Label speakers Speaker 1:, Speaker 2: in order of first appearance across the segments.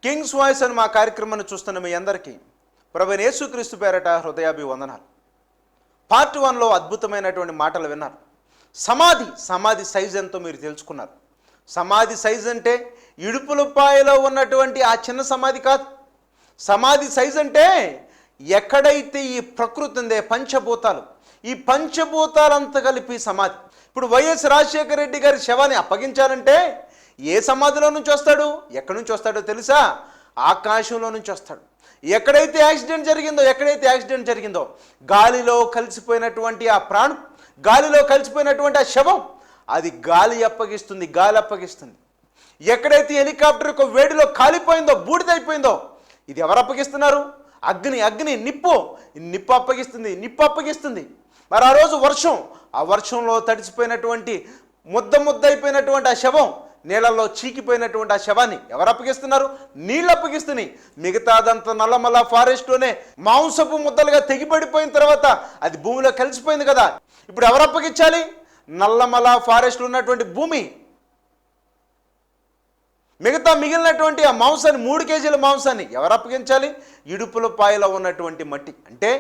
Speaker 1: Kings voice అని మా కార్యక్రమాన్ని చూస్తున్న మీ అందరికీ ప్రభువైన యేసుక్రీస్తు పేరట హృదయాభివందనాలు. పార్ట్ 1లో అద్భుతమైనటువంటి మాటలు విన్నారు. సమాధి సైజ్ ఎంతో మీరు తెలుసుకున్నారు. సమాధి సైజ్ అంటే ఇడుపులపాయలో ఉన్నటువంటి ఆ చిన్న సమాధి కాదు. సమాధి సైజ్ అంటే ఎక్కడైతే ఈ ప్రకృతి ఉందే పంచభూతాలు, ఈ పంచభూతాలంతా కలిపి సమాధి. ఇప్పుడు వైఎస్ రాజశేఖర రెడ్డి గారి శవాన్ని అప్పగించాలంటే ఏ సమాధిలో నుంచి వస్తాడు? ఎక్కడి నుంచి వస్తాడో తెలుసా? ఆకాశంలో నుంచి వస్తాడు. ఎక్కడైతే యాక్సిడెంట్ జరిగిందో గాలిలో కలిసిపోయినటువంటి ఆ ప్రాణం, గాలిలో కలిసిపోయినటువంటి ఆ శవం, అది గాలి అప్పగిస్తుంది. ఎక్కడైతే హెలికాప్టర్ ఒక వేడిలో కాలిపోయిందో, బూడిదైపోయిందో, ఇది ఎవరు అప్పగిస్తున్నారు? అగ్ని, నిప్పు అప్పగిస్తుంది. మరి ఆ రోజు ఆ వర్షంలో తడిసిపోయినటువంటి ముద్దయిపోయినటువంటి ఆ శవం, నీళ్ళల్లో చీకిపోయినటువంటి ఆ శవాన్ని ఎవరు అప్పగిస్తున్నారు? నీళ్ళు అప్పగిస్తున్నాయి. మిగతాదంతా నల్లమల్ల ఫారెస్ట్లోనే మాంసపు ముద్దలుగా తెగిపడిపోయిన తర్వాత అది భూమిలో కలిసిపోయింది కదా. ఇప్పుడు ఎవరు అప్పగించాలి? నల్లమల్ల ఫారెస్ట్లో ఉన్నటువంటి భూమి. మిగిలినటువంటి ఆ మాంసాన్ని, 3 కేజీల మాంసాన్ని ఎవరు అప్పగించాలి? ఇడుపులపాయలో ఉన్నటువంటి మట్టి. అంటే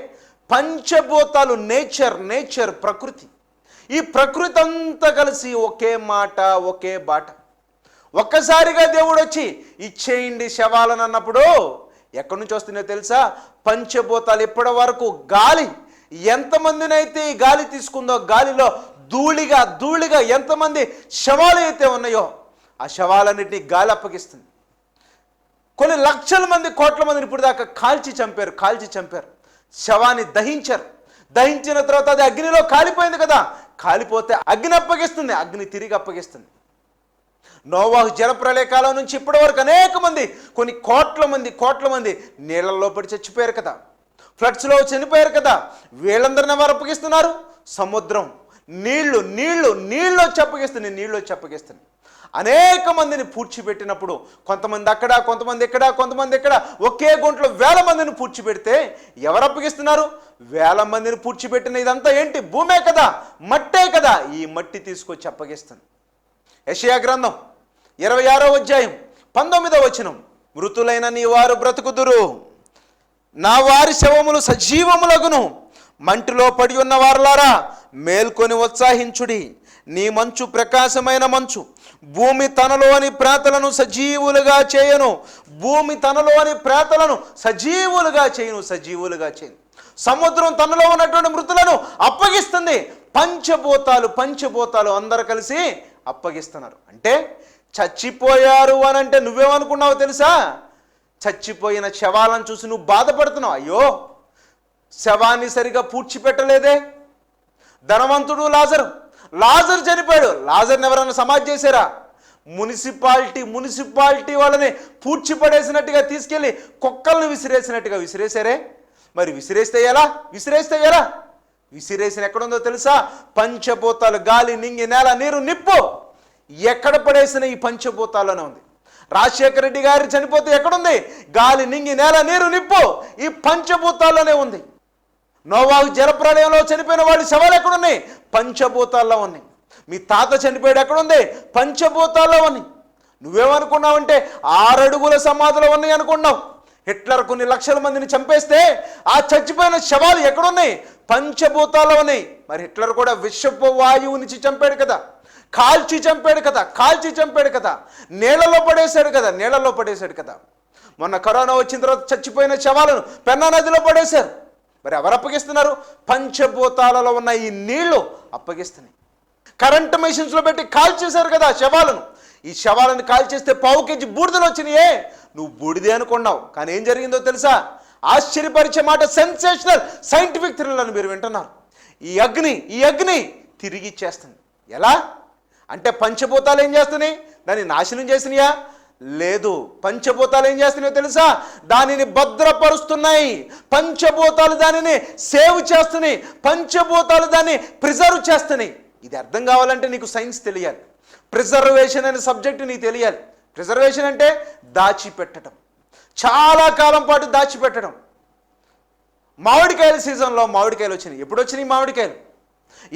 Speaker 1: పంచభూతాలు, నేచర్ ప్రకృతి. ఈ ప్రకృతి అంతా కలిసి ఒకే మాట, ఒకే బాట. ఒక్కసారిగా దేవుడు వచ్చి ఇచ్చేయండి శవాలను అన్నప్పుడు ఎక్కడి నుంచి వస్తున్నాయో తెలుసా? పంచభూతాలు. ఇప్పటి వరకు గాలి ఎంతమందినైతే ఈ గాలి తీసుకుందో, గాలిలో ధూళిగా ఎంతమంది శవాలు అయితే ఉన్నాయో ఆ శవాలన్నిటినీ గాలి అప్పగిస్తుంది. కొన్ని లక్షల మంది, కోట్ల మందిని ఇప్పుడు దాకా కాల్చి చంపారు. శవాన్ని దహించిన తర్వాత అది అగ్నిలో కాలిపోయింది కదా. కాలిపోతే అగ్ని అప్పగిస్తుంది, అగ్ని తిరిగి అప్పగిస్తుంది. నోవాహు జలప్రళయ కాలం నుంచి ఇప్పటి వరకు అనేక మంది, కొన్ని కోట్ల మంది నీళ్ళల్లో పడి చచ్చిపోయారు కదా. ఫ్లడ్స్లో చనిపోయారు కదా. వీళ్ళందరినీ ఎవరు అప్పగిస్తున్నారు? సముద్రం, నీళ్ళు వచ్చి అప్పగిస్తుంది. అనేక మందిని పూడ్చిపెట్టినప్పుడు కొంతమంది అక్కడ, కొంతమంది ఇక్కడ, ఒకే గుంటలో 1000 మందిని పూడ్చిపెడితే ఎవరు అప్పగిస్తున్నారు? 1000 మందిని పూడ్చిపెట్టిన ఇదంతా ఏంటి? భూమే కదా, మట్టే కదా. ఈ మట్టి తీసుకొచ్చి అప్పగిస్తుంది. యెషయా గ్రంథం 26వ అధ్యాయం 19వ వచనం, మృతులైన నీ వారు బ్రతుకుదురు, నా వారి శవములు సజీవములగును, మంటిలో పడి ఉన్న వారలారా మేల్కొని ఉత్సాహించుడి. నీ మంచు ప్రకాశమైన మంచు, భూమి తనలోని ప్రేతలను సజీవులుగా చేయను. సముద్రం తనలో ఉన్నటువంటి మృతులను అప్పగిస్తుంది. పంచభూతాలు అందరూ కలిసి అప్పగిస్తున్నారు. అంటే చచ్చిపోయారు అని అంటే నువ్వేమనుకున్నావు తెలుసా? చచ్చిపోయిన శవాలను చూసి నువ్వు బాధపడుతున్నావు. అయ్యో, శవాన్ని సరిగా పూడ్చిపెట్టలేదే. ధనవంతుడు లాజరు చనిపోయాడు. లాజర్ని ఎవరైనా సమాధి చేశారా? మున్సిపాలిటీ వాళ్ళని పూడ్చిపడేసినట్టుగా తీసుకెళ్ళి కుక్కలను విసిరేసారే. మరి విసిరేస్తే ఎలా? విసిరేసిన ఎక్కడుందో తెలుసా? పంచభూతాలు, గాలి, నింగి, నేల, నీరు, నిప్పు. ఎక్కడ పడేసిన ఈ పంచభూతాల్లోనే ఉంది. రాజశేఖర రెడ్డి గారు చనిపోతే ఎక్కడుంది? గాలి, నింగి, నేల, నీరు, నిప్పు, ఈ పంచభూతాల్లోనే ఉంది. నోవాహు జలప్రళయంలో చనిపోయిన వాళ్ళ శవాలు ఎక్కడున్నాయి? పంచభూతాల్లో ఉన్నాయి. మీ తాత చనిపోయాడు, ఎక్కడుంది? పంచభూతాల్లో ఉన్నాయి. నువ్వేమనుకున్నావంటే 6 అడుగుల సమాధులు ఉన్నాయి అనుకున్నావు. హిట్లర్ కొన్ని లక్షల మందిని చంపేస్తే ఆ చచ్చిపోయిన శవాలు ఎక్కడున్నాయి? పంచభూతాల్లో ఉన్నాయి. మరి హిట్లర్ కూడా విషపు వాయువునిచ్చి చంపాడు కదా, కాల్చి చంపాడు కదా, నీళ్ళలో పడేశాడు కదా. మొన్న కరోనా వచ్చిన తర్వాత చచ్చిపోయిన శవాలను పెన్నా నదిలో పడేశారు. మరి ఎవరు అప్పగిస్తున్నారు? పంచభూతాలలో ఉన్న ఈ నీళ్లు అప్పగిస్తున్నాయి. కరెంట్ మెషిన్స్లో పెట్టి కాల్చేశారు కదా శవాలను. ఈ శవాలను కాల్చేస్తే 1/4 కేజీ బూడిదలు వచ్చినాయే. నువ్వు బూడిదే అనుకున్నావు, కానీ ఏం జరిగిందో తెలుసా? ఆశ్చర్యపరిచే మాట, సెన్సేషనల్ సైంటిఫిక్ థ్రిల్ అని మీరు వింటున్నారు. ఈ అగ్ని తిరిగి ఇచ్చేస్తుంది. ఎలా అంటే పంచభూతాలు ఏం చేస్తున్నాయి? దాన్ని నాశనం చేసినాయా? లేదు. పంచభూతాలు ఏం చేస్తున్నాయో తెలుసా? దానిని భద్రపరుస్తున్నాయి. పంచభూతాలు దానిని సేవ్ చేస్తున్నాయి. పంచభూతాలు దాన్ని ప్రిజర్వ్ చేస్తున్నాయి. ఇది అర్థం కావాలంటే నీకు సైన్స్ తెలియాలి. ప్రిజర్వేషన్ అనే సబ్జెక్టు నీకు తెలియాలి. ప్రిజర్వేషన్ అంటే దాచిపెట్టడం, చాలా కాలం పాటు దాచిపెట్టడం. మామిడికాయల సీజన్లో మామిడికాయలు వచ్చినాయి. ఎప్పుడు వచ్చినాయి మామిడికాయలు?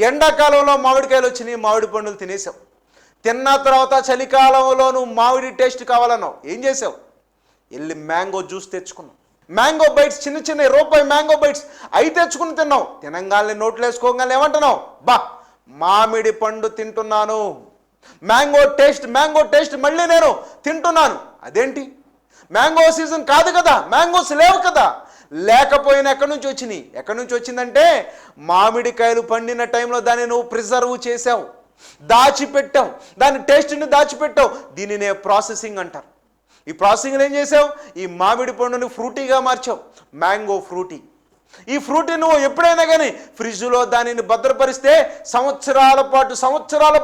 Speaker 1: ఎండాకాలంలో మామిడికాయలు వచ్చినాయి. మామిడి పండులు తినేసావు. తిన్న తర్వాత చలికాలంలో నువ్వు మామిడి టేస్ట్ కావాలన్నావు. ఏం చేసావు? వెళ్ళి మ్యాంగో జ్యూస్ తెచ్చుకున్నాం. మ్యాంగో బైట్స్ చిన్న చిన్న రూపాయి మ్యాంగో బైట్స్ అవి తెచ్చుకుని తిన్నావు. తినంగానే నోట్లు వేసుకోగానే ఏమంటున్నావు? బా, మామిడి పండు తింటున్నాను, మ్యాంగో టేస్ట్ మళ్ళీ నేను తింటున్నాను. అదేంటి? మ్యాంగో సీజన్ కాదు కదా, మ్యాంగోస్ లేవు కదా. లేకపోయినా ఎక్కడి నుంచి వచ్చిందంటే మామిడికాయలు పండిన టైంలో దాన్ని నువ్వు ప్రిజర్వ్ చేసావు, దాచిపెట్టావు, దాని టేస్ట్ని దాచిపెట్టావు. దీనినే ప్రాసెసింగ్ అంటారు. ఈ ప్రాసెసింగ్ ఏం చేసావు? ఈ మామిడి పండుని ఫ్రూటీగా మార్చావు, మ్యాంగో ఫ్రూటీ. ఈ ఫ్రూటీ నువ్వు ఎప్పుడైనా కానీ ఫ్రిడ్జ్లో దానిని భద్రపరిస్తే సంవత్సరాల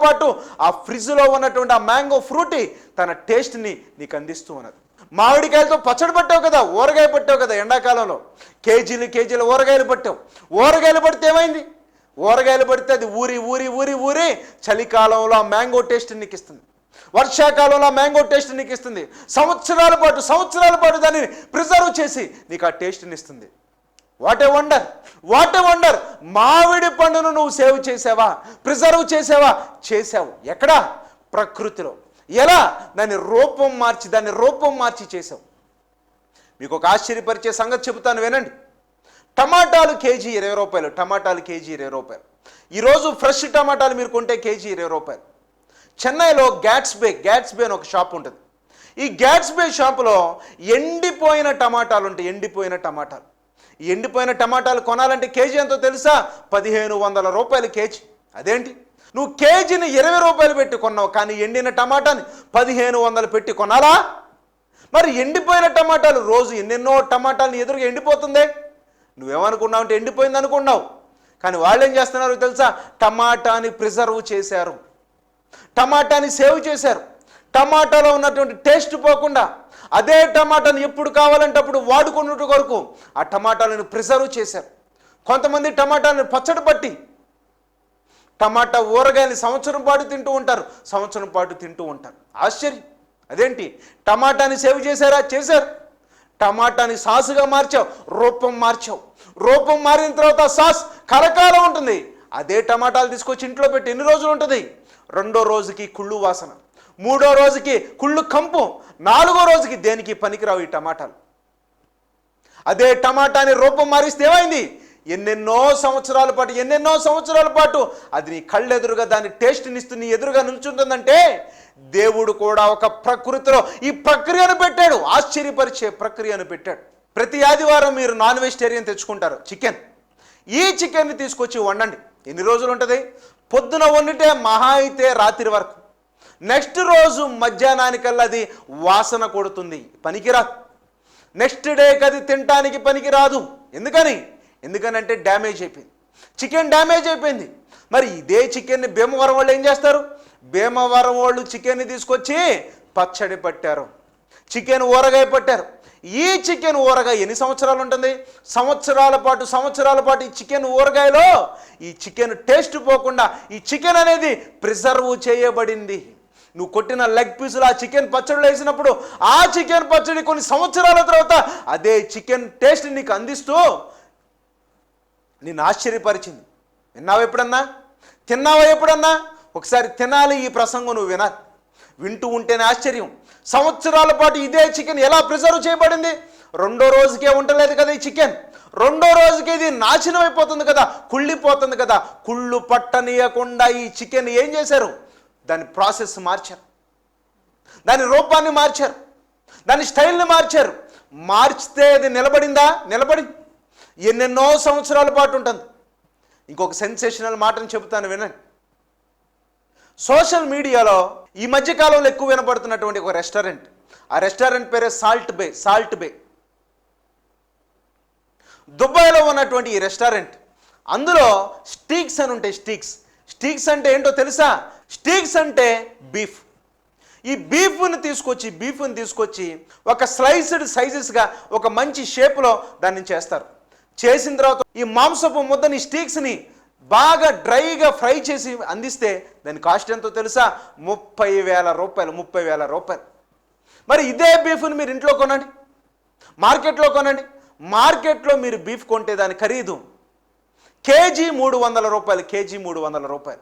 Speaker 1: పాటు ఆ ఫ్రిడ్జ్లో ఉన్నటువంటి ఆ మ్యాంగో ఫ్రూటీ తన టేస్ట్ని నీకు అందిస్తూ ఉన్నది. మామిడికాయలతో పచ్చడి పట్టావు కదా, ఊరగాయ పట్టావు కదా, ఎండాకాలంలో కేజీలు ఊరగాయలు పట్టావు. ఊరగాయలు పడితే ఏమైంది? ఊరగాయలు పడితే అది ఊరి చలికాలంలో ఆ మ్యాంగో టేస్ట్ నీకు ఇస్తుంది, వర్షాకాలంలో ఆ మ్యాంగో టేస్ట్ నీకు ఇస్తుంది. సంవత్సరాల పాటు దాన్ని ప్రిజర్వ్ చేసి నీకు ఆ టేస్ట్ని ఇస్తుంది. What a wonder! మామిడి పండును నువ్వు సేవ్ చేసావా, ప్రిజర్వ్ చేసావు. ఎక్కడా? ప్రకృతిలో. ఎలా? దాన్ని రూపం మార్చి చేసావు. మీకు ఒక ఆశ్చర్యపరిచే సంగతి చెబుతాను, వినండి. టమాటాలు కేజీ 20 రూపాయలు. ఈరోజు ఫ్రెష్ టమాటాలు మీరు కొంటే కేజీ 20 రూపాయలు. చెన్నైలో గ్యాట్స్బే అని ఒక షాప్ ఉంటుంది. ఈ గ్యాట్స్బే షాపులో ఎండిపోయిన టమాటాలు ఉంటాయి. ఈ ఎండిపోయిన టమాటాలు కొనాలంటే కేజీ ఎంతో తెలుసా? 1500 రూపాయలు కేజీ. అదేంటి? నువ్వు కేజీని 20 రూపాయలు పెట్టి కొన్నావు, కానీ ఎండిన టమాటాని 1500 పెట్టి కొనాలా? మరి ఎండిపోయిన టమాటాలు, రోజు ఎన్నెన్నో టమాటాలను ఎదురుగా ఎండిపోతుందే. నువ్వేమనుకున్నావు అంటే ఎండిపోయింది అనుకున్నావు, కానీ వాళ్ళు ఏం చేస్తున్నారు తెలుసా? టమాటాని ప్రిజర్వ్ చేశారు, టమాటాని సేవ్ చేశారు. టమాటాలో ఉన్నటువంటి టేస్ట్ పోకుండా అదే టమాటాని ఎప్పుడు కావాలంటే అప్పుడు వాడుకున్నట్టు కొరకు ఆ టమాటాలను ప్రిజర్వ్ చేశారు. కొంతమంది టమాటాలను పచ్చడి పట్టి టమాటా ఊరగాయని సంవత్సరం పాటు తింటూ ఉంటారు. ఆశ్చర్యం. అదేంటి? టమాటాని సేవ్ చేశారా? చేశారు. టమాటాని సాసుగా మార్చావు, రూపం మారిన తర్వాత సాస్ కలకాలం ఉంటుంది. అదే టమాటాలు తీసుకొచ్చి ఇంట్లో పెట్టి ఎన్ని రోజులు ఉంటుంది? 2వ రోజుకి కుళ్ళు వాసన, 3వ రోజుకి కుళ్ళు కంపు, 4వ రోజుకి దేనికి పనికిరావు ఈ టమాటాలు. అదే టమాటాని రూపం మారిస్తే ఏమైంది? ఎన్నెన్నో సంవత్సరాల పాటు అది నీ కళ్ళెదురుగా దాని టేస్ట్ని ఇస్తూ నీ ఎదురుగా నిల్చుంటుందంటే దేవుడు కూడా ఒక ప్రకృతిలో ఈ ప్రక్రియను పెట్టాడు, ఆశ్చర్యపరిచే ప్రక్రియను పెట్టాడు. ప్రతి ఆదివారం మీరు నాన్ వెజిటేరియన్ తెచ్చుకుంటారు, చికెన్. ఈ చికెన్ని తీసుకొచ్చి వండండి. ఎన్ని రోజులు ఉంటుంది? పొద్దున వండితే మహా అయితే రాత్రి వరకు. నెక్స్ట్ రోజు మధ్యాహ్నానికల్లా అది వాసన కొడుతుంది, పనికిరాదు. నెక్స్ట్ డేకి అది తినటానికి పనికిరాదు. ఎందుకనంటే డ్యామేజ్ అయిపోయింది, చికెన్ డ్యామేజ్ అయిపోయింది. మరి ఇదే చికెన్ని భీమవరం వాళ్ళు ఏం చేస్తారు? భీమవరం వాళ్ళు చికెన్ని తీసుకొచ్చి పచ్చడి పట్టారు, చికెన్ ఊరగాయ పట్టారు. ఈ చికెన్ ఊరగాయ ఎన్ని సంవత్సరాలు ఉంటుంది? సంవత్సరాల పాటు ఈ చికెన్ ఊరగాయలో ఈ చికెన్ టేస్ట్ పోకుండా ఈ చికెన్ అనేది ప్రిజర్వ్ చేయబడింది. నువ్వు కొట్టిన లెగ్ పీసులు ఆ చికెన్ పచ్చడిలో వేసినప్పుడు ఆ చికెన్ పచ్చడి కొన్ని సంవత్సరాల తర్వాత అదే చికెన్ టేస్ట్ నీకు అందిస్తూ నిన్ను ఆశ్చర్యపరిచింది. తిన్నావా ఎప్పుడన్నా? ఒకసారి తినాలి ఈ ప్రసంగం, నువ్వు వినాలి. వింటూ ఉంటేనే ఆశ్చర్యం. సంవత్సరాల పాటు ఇదే చికెన్ ఎలా ప్రిజర్వ్ చేయబడింది? 2వ రోజుకే ఉండలేదు కదా ఈ చికెన్, 2వ రోజుకి ఇది నాశనం అయిపోతుంది కదా, కుళ్ళిపోతుంది కదా. కుళ్ళు పట్టనీయకుండా ఈ చికెన్ ఏం చేశారు? దాని ప్రాసెస్ మార్చారు, దాని రూపాన్ని మార్చారు, దాని స్టైల్ని మార్చారు. మార్చితే అది నిలబడింది. ఎన్నెన్నో సంవత్సరాల పాటు ఉంటుంది. ఇంకొక సెన్సేషనల్ మాటను చెబుతాను, వినండి. సోషల్ మీడియాలో ఈ మధ్యకాలంలో ఎక్కువ వినపడుతున్నటువంటి ఒక రెస్టారెంట్, ఆ రెస్టారెంట్ పేరే సాల్ట్ బే. దుబాయ్లో ఉన్నటువంటి ఈ రెస్టారెంట్, అందులో స్టీక్స్ అని ఉంటాయి. స్టీక్స్ అంటే ఏంటో తెలుసా? స్టీక్స్ అంటే బీఫ్. ఈ బీఫ్ని తీసుకొచ్చి ఒక స్లైస్డ్ సైజెస్గా ఒక మంచి షేప్లో దాన్ని చేస్తారు. చేసిన తర్వాత ఈ మాంసపు ముద్దని స్టీక్స్ని బాగా డ్రైగా ఫ్రై చేసి అందిస్తే దాని కాస్ట్ ఎంతో తెలుసా? 30,000 రూపాయలు. మరి ఇదే బీఫ్ని మీరు ఇంట్లో కొనండి, మార్కెట్లో కొనండి. మార్కెట్లో మీరు బీఫ్ కొంటే దాని ఖరీదు కేజీ 300 రూపాయలు.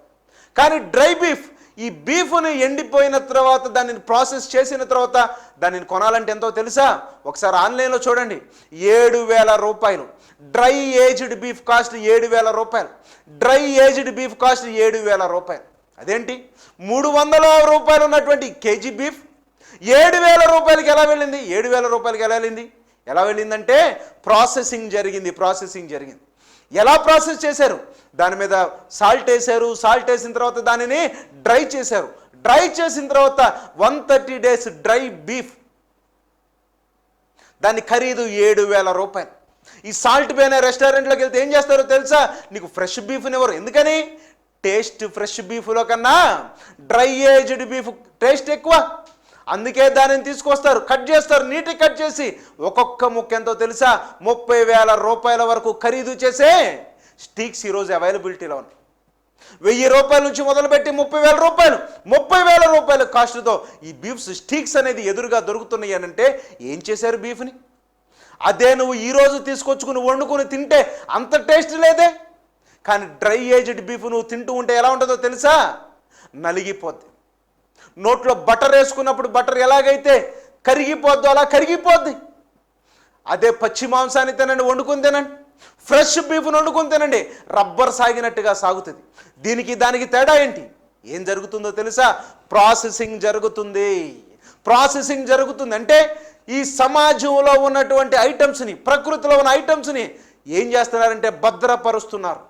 Speaker 1: కానీ డ్రై బీఫ్, ఈ బీఫ్ని ఎండిపోయిన తర్వాత దానిని ప్రాసెస్ చేసిన తర్వాత దానిని కొనాలంటే ఎంతో తెలుసా? ఒకసారి ఆన్లైన్లో చూడండి, 7,000 రూపాయలు. డ్రై ఏజ్డ్ బీఫ్ కాస్ట్ 7,000 రూపాయలు. డ్రై ఏజ్డ్ బీఫ్ కాస్ట్ 7,000 రూపాయలు. అదేంటి 300 రూపాయలు ఉన్నటువంటి కేజీ బీఫ్ 7,000 రూపాయలకి ఎలా వెళ్ళింది? 7,000 రూపాయలకి ఎలా వెళ్ళింది? ఎలా వెళ్ళిందంటే ప్రాసెసింగ్ జరిగింది. ఎలా ప్రాసెస్ చేశారు? దాని మీద సాల్ట్ వేశారు. సాల్ట్ వేసిన తర్వాత దానిని డ్రై చేశారు. డ్రై చేసిన తర్వాత 130 days డ్రై బీఫ్, దాని ఖరీదు 7,000 రూపాయలు. ఈ సాల్ట్ పైన రెస్టారెంట్లోకి వెళ్తే ఏం చేస్తారో తెలుసా? నీకు ఫ్రెష్ బీఫ్ని ఇవ్వరు. ఎందుకని? టేస్ట్ ఫ్రెష్ బీఫ్లో కన్నా డ్రై ఏజ్డ్ బీఫ్ టేస్ట్ ఎక్కువ. అందుకే దానిని తీసుకొస్తారు, కట్ చేస్తారు, నీట్గా కట్ చేసి ఒక్కొక్క ముక్క ఎంతో తెలుసా? 30,000 రూపాయల వరకు ఖరీదు చేసే స్టీక్స్ ఈరోజు అవైలబిలిటీలో ఉన్నాయి. 1,000 రూపాయల నుంచి మొదలుపెట్టి 30,000 రూపాయల కాస్ట్తో ఈ బీఫ్ స్టీక్స్ అనేది ఎదురుగా దొరుకుతున్నాయి అని అంటే ఏం చేశారు బీఫ్ని? అదే నువ్వు ఈరోజు తీసుకొచ్చుకుని వండుకుని తింటే అంత టేస్ట్ లేదే. కానీ డ్రై ఏజ్డ్ బీఫ్ నువ్వు తింటూ ఉంటే ఎలా ఉంటుందో తెలుసా? నలిగిపోద్ది. నోట్లో బటర్ వేసుకున్నప్పుడు బటర్ ఎలాగైతే కరిగిపోద్దో అలా కరిగిపోద్ది. అదే పచ్చి మాంసాన్ని తినండి, వండుకుని తినండి, ఫ్రెష్ బీఫ్ను వండుకుని తినండి, రబ్బర్ సాగినట్టుగా సాగుతుంది. దీనికి దానికి తేడా ఏంటి? ఏం జరుగుతుందో తెలుసా? ప్రాసెసింగ్ జరుగుతుంది. అంటే ఈ సమాజంలో ఉన్నటువంటి ఐటమ్స్ని, ప్రకృతిలో ఉన్న ఐటమ్స్ని ఏం చేస్తున్నారంటే భద్రపరుస్తున్నారు.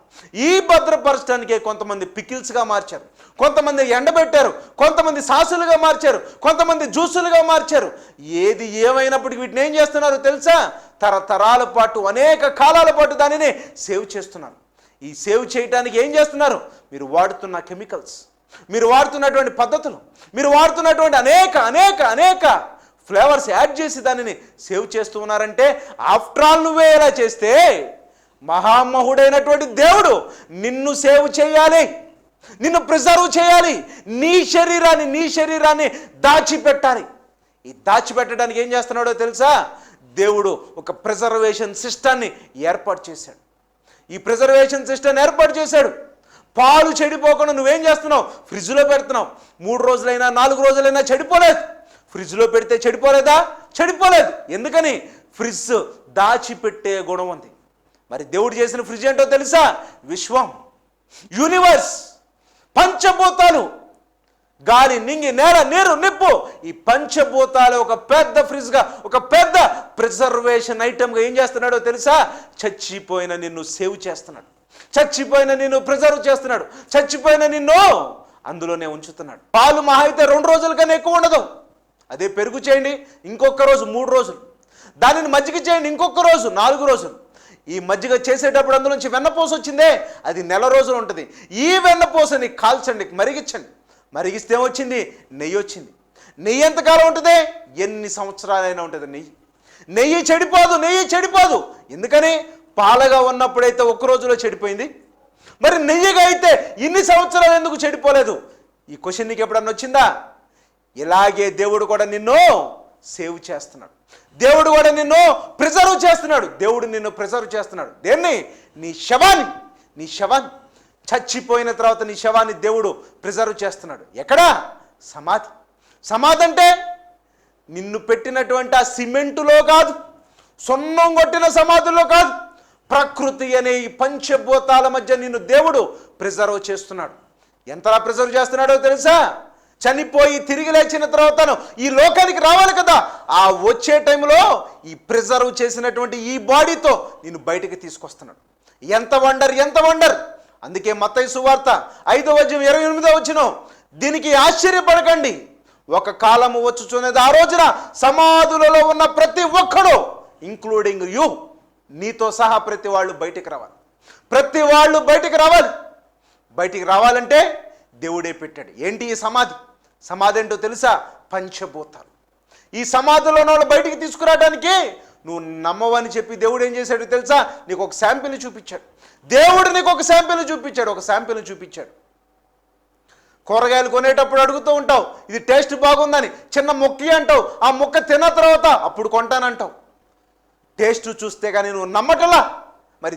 Speaker 1: ఈ భద్రపరచడానికే కొంతమంది పికిల్స్గా మార్చారు, కొంతమంది ఎండబెట్టారు, కొంతమంది సాసులుగా మార్చారు, కొంతమంది జ్యూసులుగా మార్చారు. ఏది ఏమైనప్పటికీ వీటిని ఏం చేస్తున్నారు తెలుసా? తరతరాల పాటు, అనేక కాలాల పాటు దానిని సేవ్ చేస్తున్నారు. ఈ సేవ్ చేయడానికి ఏం చేస్తున్నారు? మీరు వాడుతున్న కెమికల్స్, మీరు వాడుతున్నటువంటి పద్ధతులు, మీరు వాడుతున్నటువంటి అనేక ఫ్లేవర్స్ యాడ్ చేసి దానిని సేవ్ చేస్తూ ఉన్నారంటే ఆఫ్టర్ ఆల్ నువ్వే ఎలా చేస్తే మహామహుడైనటువంటి దేవుడు నిన్ను సేవ్ చేయాలి, నిన్ను ప్రిజర్వ్ చేయాలి, నీ శరీరాన్ని దాచిపెట్టాలి. ఈ దాచిపెట్టడానికి ఏం చేస్తున్నాడో తెలుసా? దేవుడు ఒక ప్రిజర్వేషన్ సిస్టాన్ని ఏర్పాటు చేశాడు. ఈ ప్రిజర్వేషన్ సిస్టమ్ ఏర్పాటు చేశాడు. పాలు చెడిపోకుండా నువ్వేం చేస్తున్నావు? ఫ్రిడ్జ్లో పెడుతున్నావు. 3 రోజులైనా 4 రోజులైనా చెడిపోలేదు. ఫ్రిడ్జ్లో పెడితే చెడిపోలేదా? చెడిపోలేదు. ఎందుకని? ఫ్రిడ్జ్ దాచిపెట్టే గుణం ఉంది. మరి దేవుడు చేసిన ఫ్రిడ్జ్ ఏంటో తెలుసా? విశ్వం, యూనివర్స్, పంచభూతాలు, గాలి, నింగి, నేల, నీరు, నిప్పు, ఈ పంచభూతాలు ఒక పెద్ద ఫ్రిడ్జ్గా, ఒక పెద్ద ప్రిజర్వేషన్ ఐటమ్గా ఏం చేస్తున్నాడో తెలుసా? చచ్చిపోయిన నిన్ను సేవ్ చేస్తున్నాడు, చచ్చిపోయిన నిన్ను ప్రిజర్వ్ చేస్తున్నాడు, చచ్చిపోయిన నిన్ను అందులోనే ఉంచుతున్నాడు. పాలు మహా అయితే 2 రోజుల కన్నా ఎక్కువ ఉండదు. అదే పెరుగు చేయండి ఇంకొక రోజు 3 రోజులు, దానిని మజ్జిగ చేయండి ఇంకొక రోజు 4 రోజులు. ఈ మజ్జిగ చేసేటప్పుడు అందులోంచి వెన్నపూస వచ్చిందే, అది 1 నెల రోజులు ఉంటుంది. ఈ వెన్నపూసని కాల్చండి, మరిగించండి. మరిగిస్తే ఏమొచ్చింది? నెయ్యి వచ్చింది. నెయ్యి ఎంతకాలం ఉంటుంది? ఎన్ని సంవత్సరాలైనా ఉంటుంది. నెయ్యి చెడిపోదు. ఎందుకని? పాలగా ఉన్నప్పుడైతే 1 రోజులో చెడిపోయింది, మరి నెయ్యిగా అయితే ఇన్ని సంవత్సరాలు ఎందుకు చెడిపోలేదు? ఈ క్వశ్చన్ నీకు ఎప్పుడన్నా వచ్చిందా? ఇలాగే దేవుడు కూడా నిన్ను సేవ్ చేస్తున్నాడు, దేవుడు కూడా నిన్ను ప్రిజర్వ్ చేస్తున్నాడు. దేవుడు నిన్ను ప్రిజర్వ్ చేస్తున్నాడు. దేన్ని? నీ శవాన్ని చచ్చిపోయిన తర్వాత నీ శవాన్ని దేవుడు ప్రిజర్వ్ చేస్తున్నాడు. ఎక్కడా? సమాధి అంటే నిన్ను పెట్టినటువంటి ఆ సిమెంటులో కాదు, సున్నం కొట్టిన సమాధిలో కాదు, ప్రకృతి అనే ఈ పంచభూతాల మధ్య నిన్ను దేవుడు ప్రిజర్వ్ చేస్తున్నాడు. ఎంతలా ప్రిజర్వ్ చేస్తున్నాడో తెలుసా? చనిపోయి తిరిగి లేచిన తర్వాత ఈ లోకానికి రావాలి కదా, ఆ వచ్చే టైంలో ఈ ప్రిజర్వ్ చేసినటువంటి ఈ బాడీతో నిన్ను బయటికి తీసుకొస్తున్నాడు. ఎంత వండర్! అందుకే మత్తయి సువార్త 5:28 దీనికి ఆశ్చర్యపడకండి, ఒక కాలము వచ్చుచున్నది, ఆ రోజున సమాధులలో ఉన్న ప్రతి ఒక్కడు ఇంక్లూడింగ్ యూ, నీతో సహా ప్రతి వాళ్ళు బయటికి రావాలి. బయటికి రావాలంటే దేవుడే పెట్టాడు. ఏంటి ఈ సమాధి ఏంటో తెలుసా? పంచభూతాలు. ఈ సమాధిలో వాళ్ళు బయటికి తీసుకురావడానికి నువ్వు నమ్మవని చెప్పి దేవుడు ఏం చేశాడు తెలుసా? నీకు ఒక శాంపిల్ని చూపించాడు. దేవుడు నీకు ఒక శాంపిల్ని చూపించాడు. కూరగాయలు కొనేటప్పుడు అడుగుతూ ఉంటావు, ఇది టేస్ట్ బాగుందని, చిన్న ముక్క అంటావు, ఆ ముక్క తిన్న తర్వాత అప్పుడు కొంటానంటావు. టేస్ట్ చూస్తే కానీ నువ్వు నమ్మటలా. మరి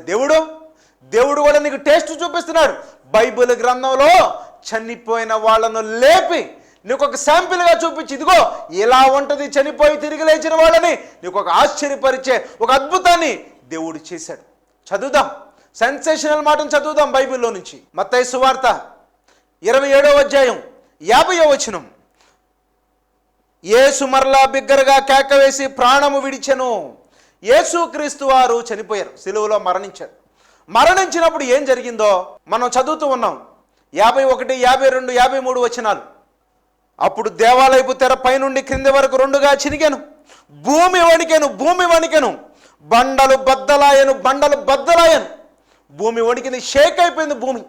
Speaker 1: దేవుడు కూడా నీకు టేస్ట్ చూపిస్తున్నాడు. బైబిల్ గ్రంథంలో చనిపోయిన వాళ్ళను లేపి నీకు ఒక శాంపిల్గా చూపించి, ఇదిగో ఇలా ఉంటుంది చనిపోయి తిరిగి లేచిన వాళ్ళని, నీకు ఒక ఆశ్చర్యపరిచే ఒక అద్భుతాన్ని దేవుడు చేశాడు. చదువుదాం, సెన్సేషనల్ మాటను చదువుదాం బైబిల్లో నుంచి. మత్తయి సువార్త 27వ అధ్యాయం 50వ వచనం. యేసు మరలా బిగ్గరగా కేక వేసి ప్రాణము విడిచెను. యేసుక్రీస్తు వారు చనిపోయారు, సిలువలో మరణించారు. మరణించినప్పుడు ఏం జరిగిందో మనం చదువుతూ ఉన్నాం. 51, 52, 53 వచనాలు. అప్పుడు దేవాలయపు తెర పైనుండి క్రింది వరకు రెండుగా చినిగాను, భూమి వణికెను, బండలు బద్దలాయను. భూమి వణికింది, షేక్ అయిపోయింది భూమి.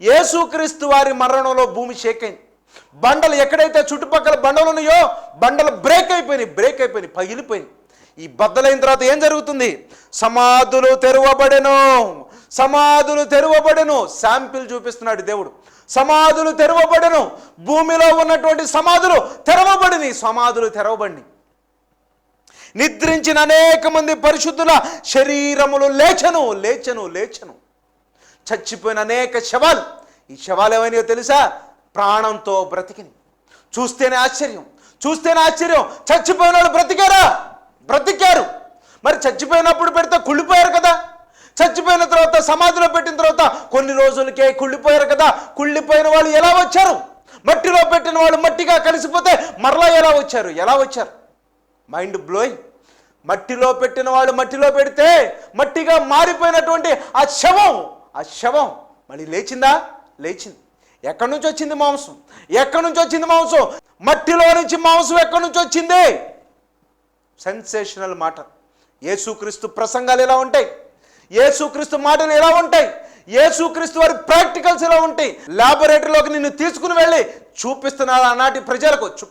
Speaker 1: యేసుక్రీస్తు వారి మరణంలో భూమి షేక్ అయింది. బండలు ఎక్కడైతే చుట్టుపక్కల బండలు ఉన్నాయో బండలు బ్రేక్ అయిపోయినాయి, పగిలిపోయింది. ఈ బద్దలైన తర్వాత ఏం జరుగుతుంది? సమాధులు తెరవబడెను. శాంపిల్ చూపిస్తున్నాడు దేవుడు. సమాధులు తెరవబడెను. భూమిలో ఉన్నటువంటి సమాధులు తెరవబడి నిద్రించిన అనేక మంది పరిశుద్ధుల శరీరములు లేచెను. చచ్చిపోయిన అనేక శవాలు. ఈ శవాలు ఏమైనాయో తెలుసా? ప్రాణంతో బ్రతికిని. చూస్తేనే ఆశ్చర్యం. చచ్చిపోయిన వాళ్ళు బ్రతికారు. మరి చచ్చిపోయినప్పుడు పెడితే కుళ్ళిపోయారు కదా. చచ్చిపోయిన తర్వాత సమాధిలో పెట్టిన తర్వాత కొన్ని రోజులకే కుళ్ళిపోయారు కదా. కుళ్ళిపోయిన వాళ్ళు ఎలా వచ్చారు? మట్టిలో పెట్టిన వాళ్ళు మట్టిగా కలిసిపోతే మరలా ఎలా వచ్చారు? Mind blowing. మట్టిలో పెట్టిన వాళ్ళు మట్టిలో పెడితే మట్టిగా మారిపోయినటువంటి ఆ శవం మళ్ళీ లేచింది. ఎక్కడి నుంచి వచ్చింది మాంసం? మట్టిలో నుంచి మాంసం ఎక్కడి నుంచి వచ్చింది? సెన్సేషనల్ మాట. యేసుక్రీస్తు ప్రసంగాలు ఎలా ఉంటాయి? యేసుక్రీస్తు మాటలు ఎలా ఉంటాయి? యేసుక్రీస్తు వారి ప్రాక్టికల్స్ ఎలా ఉంటాయి? ల్యాబొరేటరీలోకి నిన్ను తీసుకుని వెళ్ళి చూపిస్తున్నారు ఆనాటి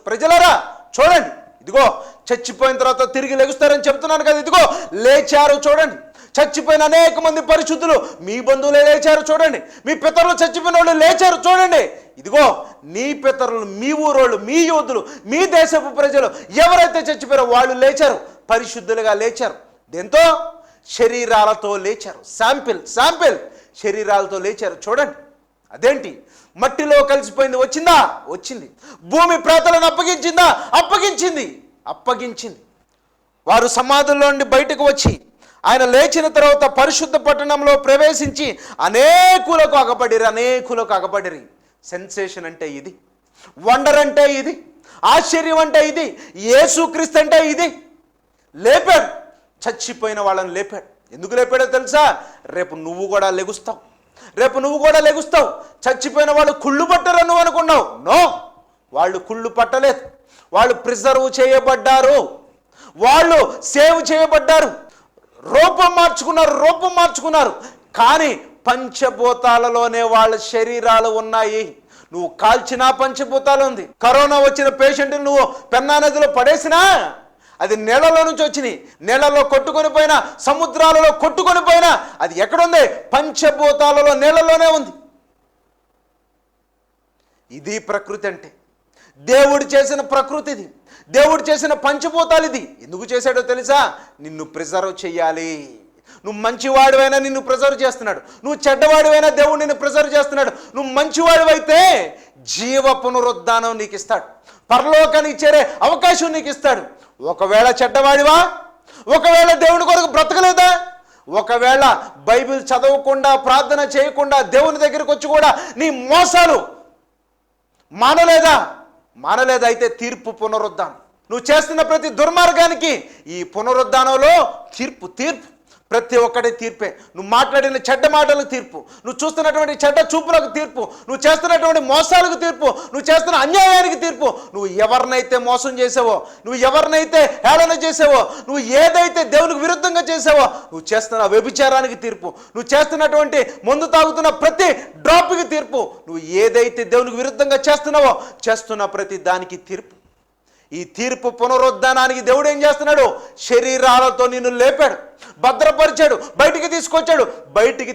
Speaker 1: ప్రజలరా చూడండి, ఇదిగో చచ్చిపోయిన తర్వాత తిరిగి లెగుస్తారని చెప్తున్నాను కదా, ఇదిగో లేచారు చూడండి. చచ్చిపోయిన అనేక మంది పరిశుద్ధులు, మీ బంధువులే లేచారు చూడండి. మీ పితరులు చచ్చిపోయిన వాళ్ళు లేచారు చూడండి. ఇదిగో నీ పితరులు, మీ ఊరోళ్ళు, మీ యోధులు, మీ దేశపు ప్రజలు ఎవరైతే చచ్చిపోయారో వాళ్ళు లేచారు, పరిశుద్ధులుగా లేచారు. దేంతో? శరీరాలతో లేచారు. శాంపిల్ శరీరాలతో లేచారు చూడండి. అదేంటి? మట్టిలో కలిసిపోయింది. వచ్చింది. భూమి ప్రేతలను అప్పగించింది. వారు సమాధుల్లో నుండి బయటకు వచ్చి ఆయన లేచిన తర్వాత పరిశుద్ధ పట్టణంలో ప్రవేశించి అనేకులకు అగపడిరి. సెన్సేషన్ అంటే ఇది, వండర్ అంటే ఇది, ఆశ్చర్యం అంటే ఇది, యేసుక్రీస్తు అంటే ఇది. లేపాడు, చచ్చిపోయిన వాళ్ళని లేపాడు. ఎందుకు లేపాడో తెలుసా? రేపు నువ్వు కూడా లెగుస్తావు. చచ్చిపోయిన వాళ్ళు కుళ్ళు పట్టరు నువ్వు అనుకున్నావు. నో, వాళ్ళు కుళ్ళు పట్టలేదు. వాళ్ళు ప్రిజర్వ్ చేయబడ్డారు, వాళ్ళు సేవ్ చేయబడ్డారు, రూపం మార్చుకున్నారు. కానీ పంచభూతాలలోనే వాళ్ళ శరీరాలు ఉన్నాయి. నువ్వు కాల్చినా పంచభూతాలు ఉంది. కరోనా వచ్చిన పేషెంట్ నువ్వు పెన్నా నదిలో పడేసినా అది నీళ్లలో నుంచి వచ్చినాయి. నీళ్లలో కొట్టుకొని పోయినా, సముద్రాలలో కొట్టుకొని పోయినా అది ఎక్కడుంది? పంచభూతాలలో, నీళ్లలోనే ఉంది. ఇది ప్రకృతి అంటే. దేవుడు చేసిన ప్రకృతి ఇది. దేవుడు చేసిన పంచభూతాలు ఇది. ఎందుకు చేశాడో తెలుసా? నిన్ను ప్రిజర్వ్ చెయ్యాలి. నువ్వు మంచివాడివైనా నిన్ను ప్రిజర్వ్ చేస్తున్నాడు, నువ్వు చెడ్డవాడివైనా దేవుడు నిన్ను ప్రిజర్వ్ చేస్తున్నాడు. నువ్వు మంచివాడివైతే జీవ పునరుద్ధానం నీకు ఇస్తాడు, పరలోకానికి చేరే అవకాశం నీకు ఇస్తాడు. ఒకవేళ చెడ్డవాడివా, ఒకవేళ దేవుని కొరకు బ్రతకలేదా, ఒకవేళ బైబిల్ చదవకుండా, ప్రార్థన చేయకుండా, దేవుని దగ్గరికి వచ్చి కూడా నీ మోసాలు మానలేదా అయితే తీర్పు, పునరుద్ధానం. నువ్వు చేస్తున్న ప్రతి దుర్మార్గానికి ఈ పునరుద్ధానంలో తీర్పు. ప్రతి ఒక్కటి తీర్పే. నువ్వు మాట్లాడిన చెడ్డ మాటలకు తీర్పు, నువ్వు చూస్తున్నటువంటి చెడ్డ చూపులకు తీర్పు, నువ్వు చేస్తున్నటువంటి మోసాలకు తీర్పు, నువ్వు చేస్తున్న అన్యాయానికి తీర్పు. నువ్వు ఎవరినైతే మోసం చేసావో, నువ్వు ఎవరినైతే హేళన చేసావో, నువ్వు ఏదైతే దేవునికి విరుద్ధంగా చేసావో, నువ్వు చేస్తున్న వ్యభిచారానికి తీర్పు, నువ్వు చేస్తున్నటువంటి మందు తాగుతున్న ప్రతి డ్రాప్కి తీర్పు, నువ్వు ఏదైతే దేవునికి విరుద్ధంగా చేస్తున్న ప్రతి దానికి తీర్పు. ఈ తీర్పు పునరుద్ధానానికి దేవుడు ఏం చేస్తున్నాడు? శరీరాలతో నిన్ను లేపాడు, భద్రపరిచాడు, బయటికి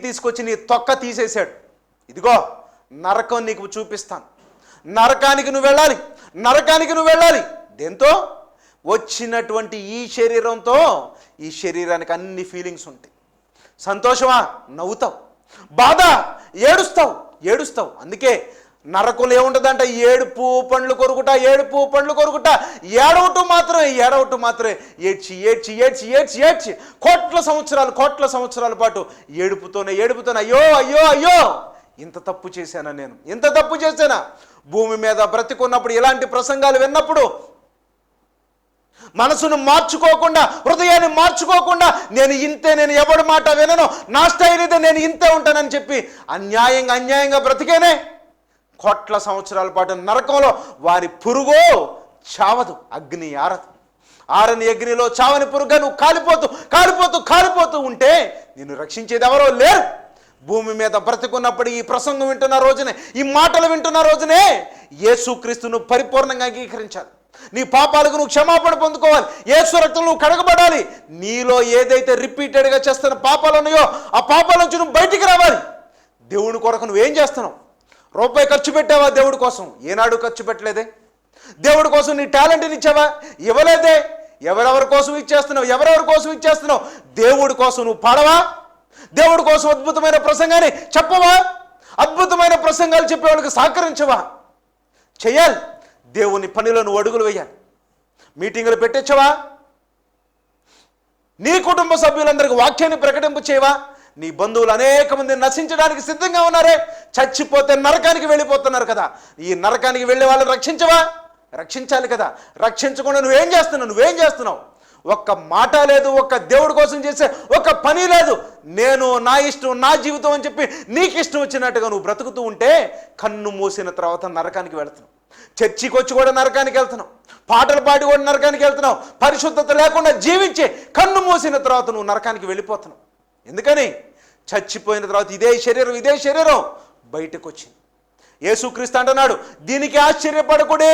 Speaker 1: తీసుకొచ్చి నీ తొక్క తీసేశాడు. ఇదిగో నరకం నీకు చూపిస్తాను, నరకానికి నువ్వు వెళ్ళాలి. దేంతో? వచ్చినటువంటి ఈ శరీరంతో. ఈ శరీరానికి అన్ని ఫీలింగ్స్ ఉంటాయి. సంతోషమా? నవ్వుతావు. బాధ? ఏడుస్తావు. అందుకే నరకంలో ఏముంటుందంట? ఏడుపు పండ్లు కొరుకుట, ఏడుపు పండ్లు కొరుకుట, ఏడవటం మాత్రమే, ఏడ్చి ఏడ్చి ఏడ్చి ఏడ్చి ఏడ్చి కోట్ల సంవత్సరాల పాటు ఏడుపుతోనే అయ్యో అయ్యో అయ్యో, ఇంత తప్పు చేశానా నేను, ఇంత తప్పు చేశానా? భూమి మీద బ్రతికున్నప్పుడు ఇలాంటి ప్రసంగాలు విన్నప్పుడు మనసును మార్చుకోకుండా, హృదయాన్ని మార్చుకోకుండా, నేను ఎవడి మాట వినను, నా స్టైల్ ఇదే, నేను ఇంతే ఉంటానని చెప్పి అన్యాయంగా బ్రతికేనే కోట్ల సంవత్సరాల పాటు నరకంలో వారి పురుగో చావదు, అగ్ని ఆరని అగ్నిలో చావని పురుగా నువ్వు కాలిపోతూ ఉంటే నిన్ను రక్షించేది ఎవరో లేరు. భూమి మీద బ్రతికున్నప్పుడు ఈ ప్రసంగం వింటున్న రోజునే, ఈ మాటలు వింటున్న రోజునే యేసుక్రీస్తును పరిపూర్ణంగా అంగీకరించాలి. నీ పాపాలకు నువ్వు క్షమాపణ పొందుకోవాలి. యేసు రక్తంలో నువ్వు కడగబడాలి. నీలో ఏదైతే రిపీటెడ్గా చేస్తున్న పాపాలు ఉన్నాయో ఆ పాపాల నుంచి నువ్వు బయటికి రావాలి. దేవుని కొరకు నువ్వేం చేస్తున్నావు? రూపాయి ఖర్చు పెట్టావా దేవుడి కోసం? ఏనాడు ఖర్చు పెట్టలేదే. దేవుడి కోసం నీ టాలెంట్ని ఇచ్చావా? ఇవ్వలేదే. ఎవరెవరి కోసం ఇచ్చేస్తున్నావు? దేవుడి కోసం నువ్వు పాడవా? దేవుడి కోసం అద్భుతమైన ప్రసంగాన్ని చెప్పవా? అద్భుతమైన ప్రసంగాలు చెప్పే వాళ్ళకి సహకరించవా? చెయ్యాలి. దేవుని పనిలో నువ్వు అడుగులు వేయాలి. మీటింగులు పెట్టించవా? నీ కుటుంబ సభ్యులందరికీ వాక్యాన్ని ప్రకటింపు చేయవా? నీ బంధువులు అనేక మంది నశించడానికి సిద్ధంగా ఉన్నారే, చచ్చిపోతే నరకానికి వెళ్ళిపోతున్నారు కదా, ఈ నరకానికి వెళ్ళే వాళ్ళని రక్షించవా? రక్షించాలి కదా. రక్షించకుండా నువ్వేం చేస్తున్నావు? ఒక్క మాట లేదు, ఒక్క దేవుడి కోసం చేసే ఒక్క పని లేదు. నేను నా ఇష్టం, నా జీవితం అని చెప్పి నీకు ఇష్టం వచ్చినట్టుగా నువ్వు బ్రతుకుతూ ఉంటే కన్ను మూసిన తర్వాత నరకానికి వెళ్తున్నావు. చర్చికి వచ్చి కూడా నరకానికి వెళ్తున్నావు, పాటలు పాడి కూడా నరకానికి వెళ్తున్నావు. పరిశుద్ధత లేకుండా జీవించే కన్ను మూసిన తర్వాత నువ్వు నరకానికి వెళ్ళిపోతున్నావు. ఎందుకని? చచ్చిపోయిన తర్వాత ఇదే శరీరం బయటకు వచ్చింది. యేసుక్రీస్తు అంటున్నాడు, దీనికి ఆశ్చర్యపడకుడే,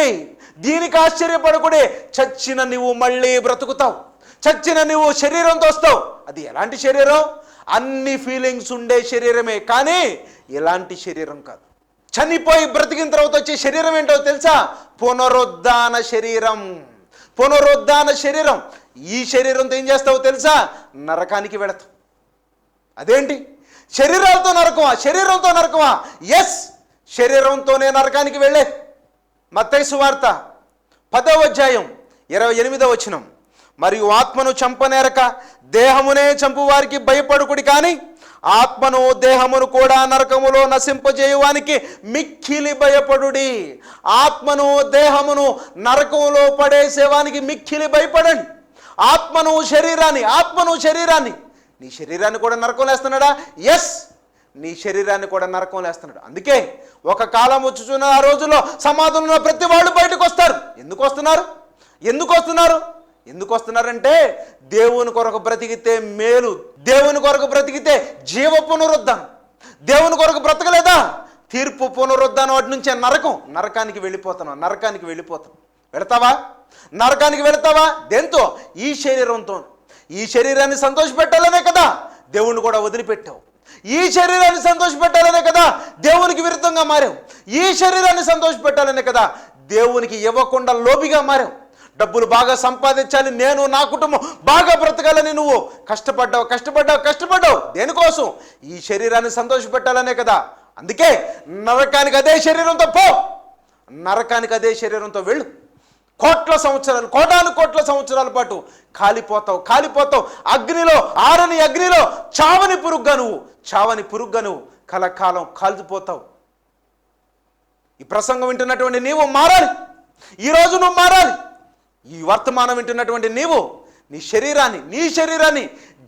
Speaker 1: చచ్చిన నువ్వు మళ్ళీ బ్రతుకుతావు, చచ్చిన నువ్వు శరీరంతో వస్తావు. అది ఎలాంటి శరీరం? అన్ని ఫీలింగ్స్ ఉండే శరీరమే, కానీ ఎలాంటి శరీరం కాదు. చనిపోయి బ్రతికిన తర్వాత వచ్చే శరీరం ఏంటో తెలుసా? పునరుద్ధాన శరీరం. ఈ శరీరంతో ఏం చేస్తావో తెలుసా? నరకానికి వెళతావు. అదేంటి? శరీరంతో నరకమా? ఎస్, శరీరంతోనే నరకానికి వెళ్ళే. మత్తయి సువార్త 10వ అధ్యాయం 28వ వచనం, మరియు ఆత్మను చంపనేరక దేహమునే చంపు వారికి భయపడుకుడి, కానీ ఆత్మను దేహమును కూడా నరకములో నశింపజేయువానికి మిక్కిలి భయపడుడి. ఆత్మను దేహమును నరకములో పడేసేవానికి మిక్కిలి భయపడండి. ఆత్మను శరీరాన్ని నీ శరీరాన్ని కూడా నరకం వేస్తున్నాడా? ఎస్, నీ శరీరాన్ని కూడా నరకం వేస్తున్నాడు. అందుకే ఒక కాలం వచ్చుచున్న ఆ రోజుల్లో సమాధుల్లో ప్రతి వాళ్ళు బయటకు వస్తారు. ఎందుకు వస్తున్నారంటే దేవుని కొరకు బ్రతికితే మేలు, దేవుని కొరకు బ్రతికితే జీవ పునరుద్ధానం. దేవుని కొరకు బ్రతకలేదా? తీర్పు పునరుద్ధానం, వాటి నుంచే నరకానికి వెళ్ళిపోతాం. వెళతావా? నరకానికి వెళతావా? దేంతో? ఈ శరీరంతో. ఈ శరీరాన్ని సంతోషపెట్టాలనే కదా దేవుణ్ణి కూడా వదిలిపెట్టావు. ఈ శరీరాన్ని సంతోషపెట్టాలనే కదా దేవునికి విరుద్ధంగా మారావు. ఈ శరీరాన్ని సంతోషపెట్టాలనే కదా దేవునికి ఇవ్వకుండా లోబిగా మారావు. డబ్బులు బాగా సంపాదించాలి, నేను నా కుటుంబం బాగా బ్రతకాలని నువ్వు కష్టపడ్డావు. దేనికోసం? ఈ శరీరాన్ని సంతోషపెట్టాలనే కదా. అందుకే నరకానికి అదే శరీరంతో వెళ్ళు. కోటాను కోట్ల సంవత్సరాల పాటు కాలిపోతావు. అగ్నిలో, ఆరని అగ్నిలో చావని పురుగ్గా నువ్వు కలకాలం కాల్చిపోతావు. ఈ ప్రసంగం వింటున్నటువంటి నీవు మారాలి. ఈరోజు నువ్వు మారాలి. ఈ వర్తమానం వింటున్నటువంటి నీవు నీ శరీరాన్ని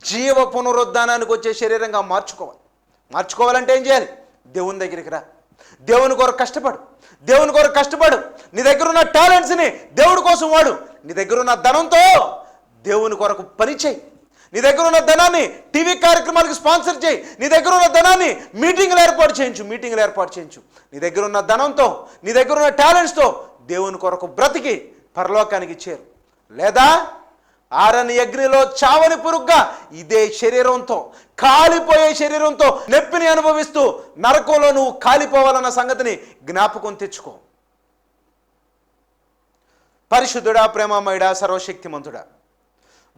Speaker 1: జీవ పునరుద్ధానానికి వచ్చే శరీరంగా మార్చుకోవాలంటే ఏం చేయాలి? దేవుని దగ్గరికి రా. దేవుని కొరకు కష్టపడు. నీ దగ్గర ఉన్న టాలెంట్స్ని దేవుడి కోసం వాడు. నీ దగ్గర ఉన్న ధనంతో దేవుని కొరకు పని చేయి. నీ దగ్గర ఉన్న ధనాన్ని టీవీ కార్యక్రమాలకు స్పాన్సర్ చేయి. నీ దగ్గర ఉన్న ధనాన్ని మీటింగ్లు ఏర్పాటు చేయించు. నీ దగ్గర ఉన్న ధనంతో, నీ దగ్గర ఉన్న టాలెంట్స్తో దేవుని కొరకు బ్రతికి పరలోకానికి చేరు. లేదా ఆరని అగ్నిలో చావని పురుగ్గా ఇదే శరీరంతో, కాలిపోయే శరీరంతో నొప్పిని అనుభవిస్తూ నరకంలో నువ్వు కాలిపోవాలన్న సంగతిని జ్ఞాపకం తెచ్చుకో. పరిశుద్ధుడా, ప్రేమమయుడా, సర్వశక్తిమంతుడా,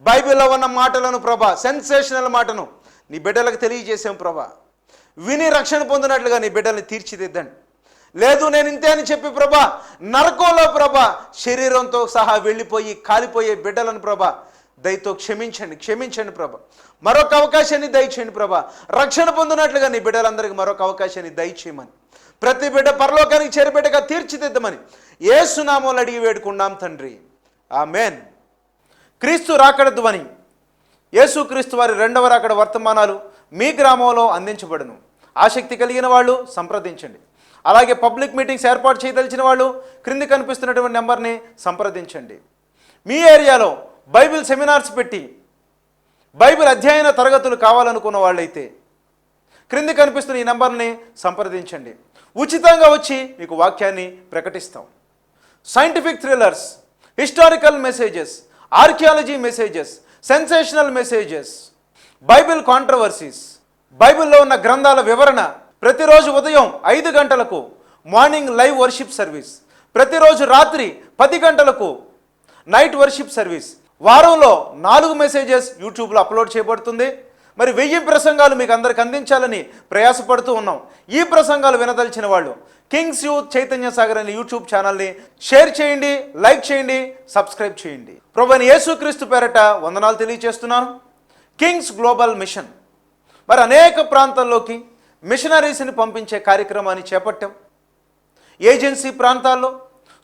Speaker 1: బైబిల్లో ఉన్న మాటలను ప్రభా, సెన్సేషనల్ మాటను నీ బిడ్డలకు తెలియజేసాం ప్రభా. విని రక్షణ పొందినట్లుగా నీ బిడ్డల్ని తీర్చిదిద్దండి. లేదు నేను ఇంతే అని చెప్పి ప్రభా నరకంలో ప్రభా శరీరంతో సహా వెళ్ళిపోయి కాలిపోయే బిడ్డలను ప్రభా దయతో క్షమించండి ప్రభా. మరొక అవకాశాన్ని దయచేయండి ప్రభా. రక్షణ పొందినట్లుగా నీ బిడ్డలందరికీ మరొక అవకాశాన్ని దయచేయమని, ప్రతి బిడ్డ పరలోకానికి చేరబిడ్డగా తీర్చిదిద్దమని యేసు నామములో అడిగి వేడుకున్నాం తండ్రి, ఆమేన్. క్రీస్తు రాకడ ధ్వని, యేసుక్రీస్తు వారి రెండవ రాకడ వర్తమానాలు మీ గ్రామంలో అందించబడును. ఆసక్తి కలిగిన వాళ్ళు సంప్రదించండి. అలాగే పబ్లిక్ మీటింగ్స్ ఏర్పాటు చేయదలిచిన వాళ్ళు క్రింది కనిపిస్తున్నటువంటి నెంబర్ని సంప్రదించండి. మీ ఏరియాలో బైబిల్ సెమినార్స్ పెట్టి బైబిల్ అధ్యయన తరగతులు కావాలనుకున్న వాళ్ళైతే క్రింది కనిపిస్తున్న ఈ నెంబర్ని సంప్రదించండి. ఉచితంగా వచ్చి మీకు వాక్యాన్ని ప్రకటిస్తాం. Scientific thrillers, historical messages, archaeology messages, sensational messages, Bible controversies, బైబిల్లో ఉన్న గ్రంథాల వివరణ, ప్రతిరోజు ఉదయం 5 గంటలకు మార్నింగ్ లైవ్ వర్షిప్ సర్వీస్, ప్రతిరోజు రాత్రి 10 గంటలకు నైట్ వర్షిప్ సర్వీస్, వారంలో 4 మెసేజెస్ యూట్యూబ్లో అప్లోడ్ చేయబడుతుంది. మరి 1000 ప్రసంగాలు మీకు అందరికి అందించాలని ప్రయాసపడుతూ ఉన్నాం. ఈ ప్రసంగాలు వినదలిచిన వాళ్ళు కింగ్స్ యూత్ చైతన్య సాగర్ అనే యూట్యూబ్ ఛానల్ని షేర్ చేయండి, లైక్ చేయండి, సబ్స్క్రైబ్ చేయండి. ప్రభువైన యేసుక్రీస్తు పేరట వందనాలు తెలియజేస్తున్నాను. కింగ్స్ గ్లోబల్ మిషన్ మరి అనేక ప్రాంతాల్లోకి మిషనరీస్ని పంపించే కార్యక్రమాన్ని చేపట్టాం. ఏజెన్సీ ప్రాంతాల్లో,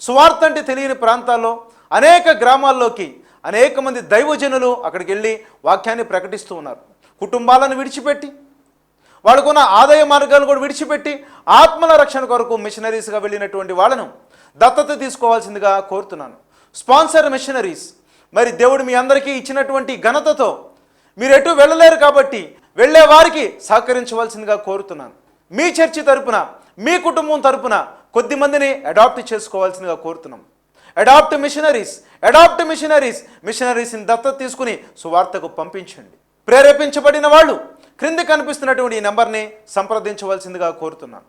Speaker 1: సువార్త అంటే తెలియని ప్రాంతాల్లో, అనేక గ్రామాల్లోకి అనేక మంది దైవజనులు అక్కడికి వెళ్ళి వాక్యాన్ని ప్రకటిస్తూ ఉన్నారు. కుటుంబాలను విడిచిపెట్టి, వాళ్ళకున్న ఆదాయ మార్గాలను కూడా విడిచిపెట్టి ఆత్మల రక్షణ కొరకు మిషనరీస్గా వెళ్ళినటువంటి వాళ్ళను దత్తత తీసుకోవాల్సిందిగా కోరుతున్నాను. స్పాన్సర్ మిషనరీస్, మరి దేవుడు మీ అందరికీ ఇచ్చినటువంటి ఘనతతో మీరు ఎటు వెళ్ళలేరు కాబట్టి వెళ్ళే వారికి సహకరించవలసిందిగా కోరుతున్నాను. మీ చర్చి తరపున, మీ కుటుంబం తరపున కొద్ది మందిని అడాప్ట్ చేసుకోవాల్సిందిగా కోరుతున్నాం. అడాప్ట్ మిషనరీస్, మిషనరీస్ని దత్తత తీసుకుని సువార్తకు పంపించండి. ప్రేరేపించబడిన వాళ్ళు క్రింద కనిపిస్తున్నటువంటి ఈ నెంబర్ని సంప్రదించవలసిందిగా కోరుతున్నాను.